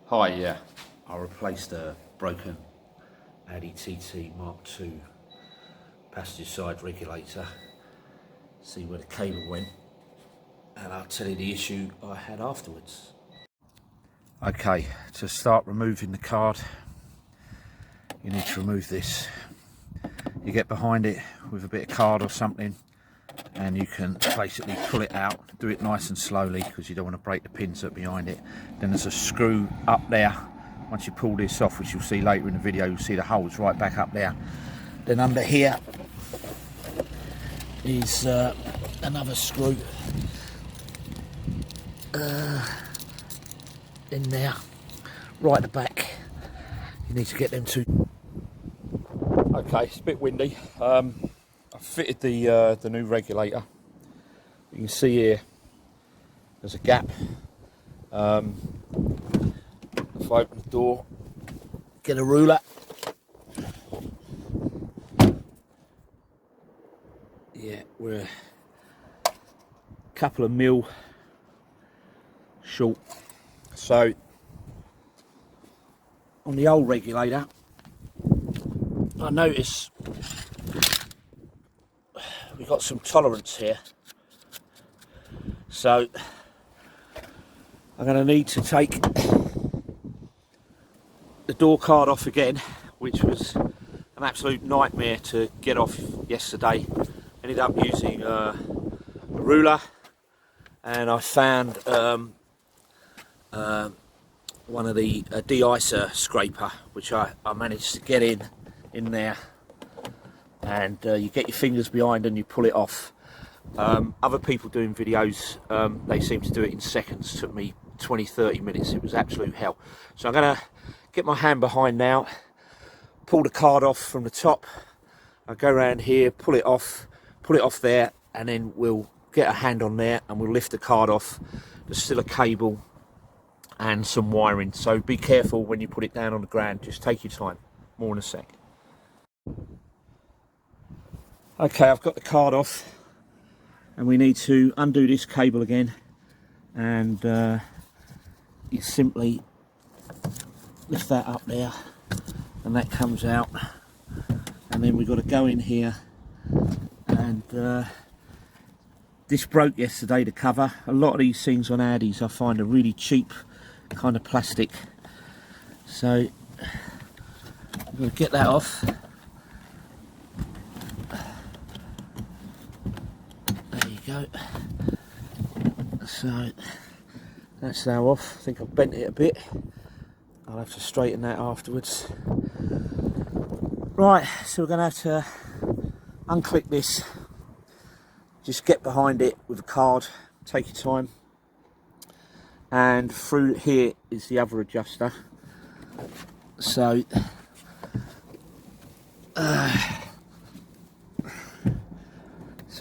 Hi, yeah, I replaced a broken Audi TT MKII passenger side regulator. See where the cable went, and I'll tell you the issue I had afterwards. Okay, to start removing the card, you need to remove this. You get behind it with a bit of card or something, and you can basically pull it out. Do it nice and slowly because you don't want to break the pins that are behind it. Then there's a screw up there. Once you pull this off, which you'll see later in the video, you'll see the holes right back up there. Then under here is another screw in there, right at the back. You need to get them two. Okay, it's a bit windy. I fitted the new regulator. You can see here there's a gap. If I open the door, get a ruler. Yeah, we're a couple of mil short. So on the old regulator, I notice we've got some tolerance here. So I'm going to need to take the door card off again, which was an absolute nightmare to get off yesterday. Ended up using a ruler, and I found one of the de-icer scraper, which I managed to get in there, and you get your fingers behind and you pull it off. Other people doing videos, they seem to do it in seconds. Took me 20-30 minutes. It was absolute hell. So I'm going to get my hand behind now, pull the card off from the top. I'll go around here, pull it off there, and then we'll get a hand on there and we'll lift the card off. There's still a cable and some wiring, so be careful when you put it down on the ground. Just take your time. More in a sec. Okay, I've got the card off, and we need to undo this cable again, and you simply lift that up there and that comes out, and then we've got to go in here, and this broke yesterday, the cover. A lot of these things on Audis I find are really cheap kind of plastic, so we'll get that off. There you go. So that's now off. I think I've bent it a bit. I'll have to straighten that afterwards. Right, so we're going to have to unclick this. Just get behind it with a card, take your time. And through here is the other adjuster. So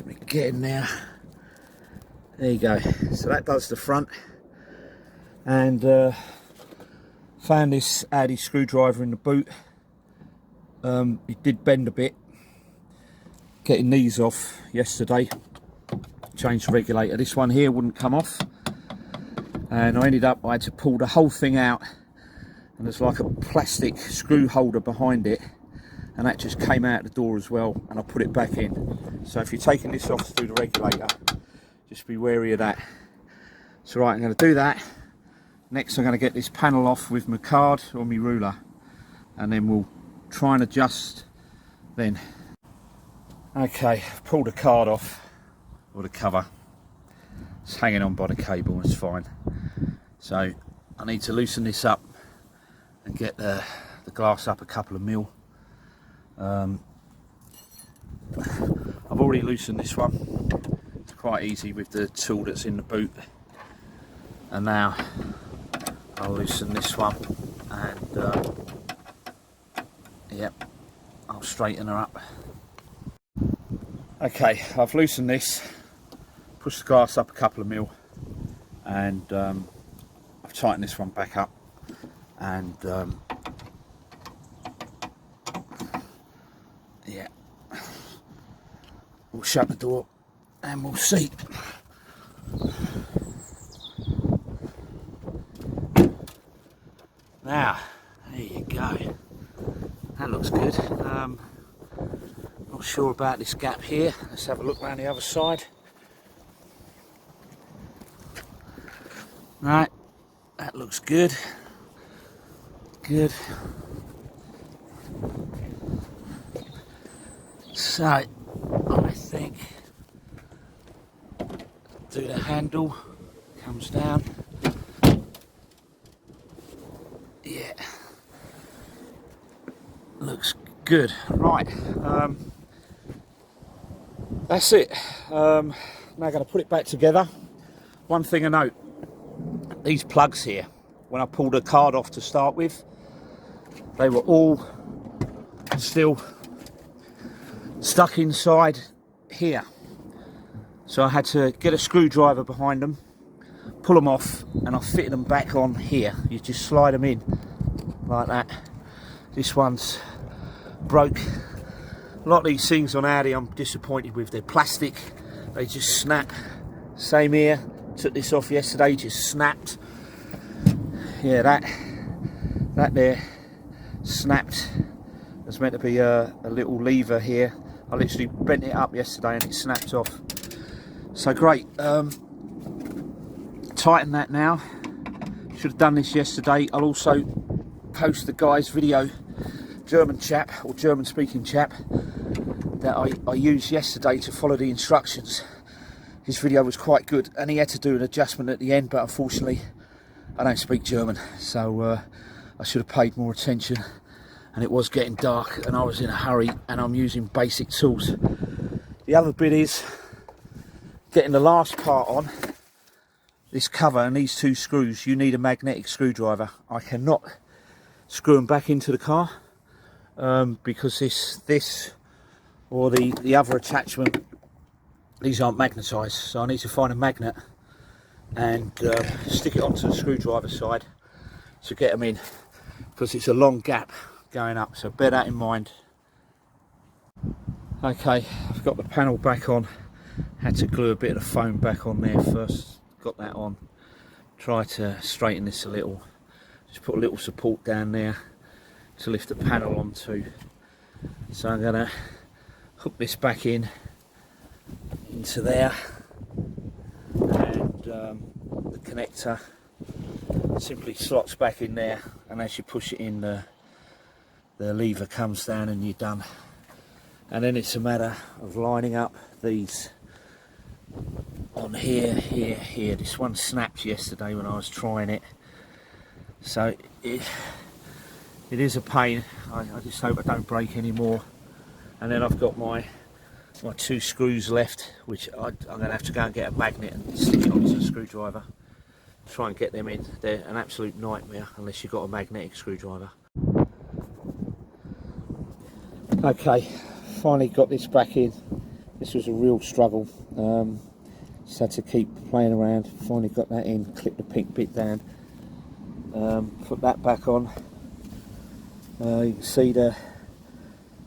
we get in there. There you go. So that does the front. And found this Audi screwdriver in the boot. It did bend a bit. Getting these off yesterday. Changed the regulator. This one here wouldn't come off. And I had to pull the whole thing out. And there's like a plastic screw holder behind it. And that just came out the door as well. And I put it back in. So if you're taking this off to do the regulator, just be wary of that. So right, I'm going to do that. Next I'm going to get this panel off with my card or my ruler, and then we'll try and adjust then. Okay, I've pulled the card off, or the cover. It's hanging on by the cable, it's fine. So I need to loosen this up and get the glass up a couple of mil. I've already loosened this one. It's quite easy with the tool that's in the boot. And now I'll loosen this one, and yep, I'll straighten her up. Okay, I've loosened this, pushed the glass up a couple of mil, and I've tightened this one back up, and yeah, we'll shut the door and we'll see. Now, there you go. That looks good. Not sure about this gap here. Let's have a look around the other side. Right, that looks good. Good. So, I think do the handle, comes down. Yeah, looks good. Right, that's it. Now I'm going to put it back together. One thing to note, these plugs here, when I pulled the card off to start with, they were all still stuck inside here. So I had to get a screwdriver behind them, pull them off, and I fitted them back on here. You just slide them in like that. This one's broke. A lot of these things on Audi I'm disappointed with. They're plastic, they just snap. Same here, took this off yesterday, just snapped. Yeah, that there snapped. There's meant to be a little lever here. I literally bent it up yesterday and it snapped off. So great. Tighten that now. Should have done this yesterday. I'll also post the guy's video, German chap or German speaking chap, that I used yesterday to follow the instructions. His video was quite good and he had to do an adjustment at the end, but unfortunately I don't speak German, so I should have paid more attention. And it was getting dark and I was in a hurry and I'm using basic tools. The other bit is getting the last part on, this cover and these two screws. You need a magnetic screwdriver. I cannot screw them back into the car because this or the other attachment, these aren't magnetised, so I need to find a magnet and stick it onto the screwdriver side to get them in, because it's a long gap going up, so bear that in mind. Okay, I've got the panel back on. Had to glue a bit of the foam back on there first. Got that on. Try to straighten this a little. Just put a little support down there to lift the panel onto. So I'm gonna hook this back into there, and the connector simply slots back in there, and as you push it in, the lever comes down and you're done. And then it's a matter of lining up these on here, here, here. This one snapped yesterday when I was trying it, so it is a pain. I just hope I don't break any more. And then I've got my two screws left, which I'm going to have to go and get a magnet and stick it onto a screwdriver. Try and get them in. They're an absolute nightmare unless you've got a magnetic screwdriver. Okay, finally got this back in. This was a real struggle. Just had to keep playing around. Finally got that in, clip the pink bit down, put that back on. You can see the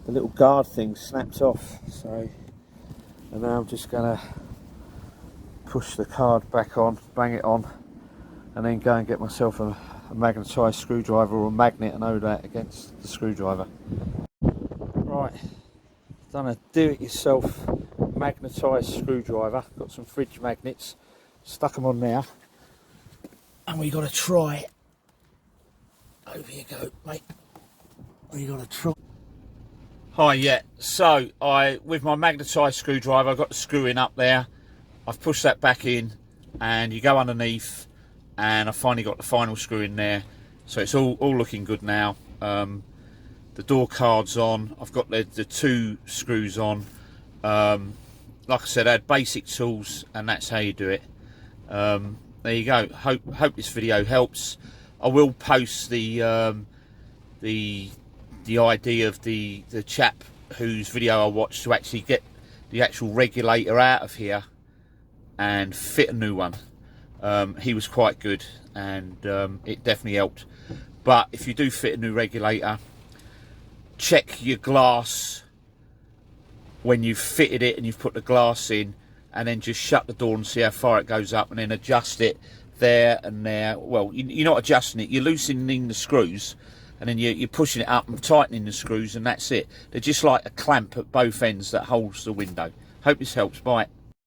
little guard thing snapped off, so, and now I'm just going to push the card back on, bang it on, and then go and get myself a magnetised screwdriver or a magnet and hold that against the screwdriver. Right, done a do-it-yourself magnetised screwdriver. Got some fridge magnets, stuck them on there, and we got to try it. Over you go, mate. We got to try. Hi, yeah. So with my magnetised screwdriver, I got the screw in up there. I've pushed that back in, and you go underneath, and I finally got the final screw in there. So it's all looking good now. The door card's on. I've got the two screws on. Like I said, I had basic tools, and that's how you do it. There you go. Hope this video helps. I will post the ID of the chap whose video I watched to actually get the actual regulator out of here and fit a new one. He was quite good, and it definitely helped. But if you do fit a new regulator, check your glass when you've fitted it and you've put the glass in, and then just shut the door and see how far it goes up, and then adjust it there and there. Well, you're not adjusting it, you're loosening the screws, and then you're pushing it up and tightening the screws, and that's it. They're just like a clamp at both ends that holds the window. Hope this helps. Bye.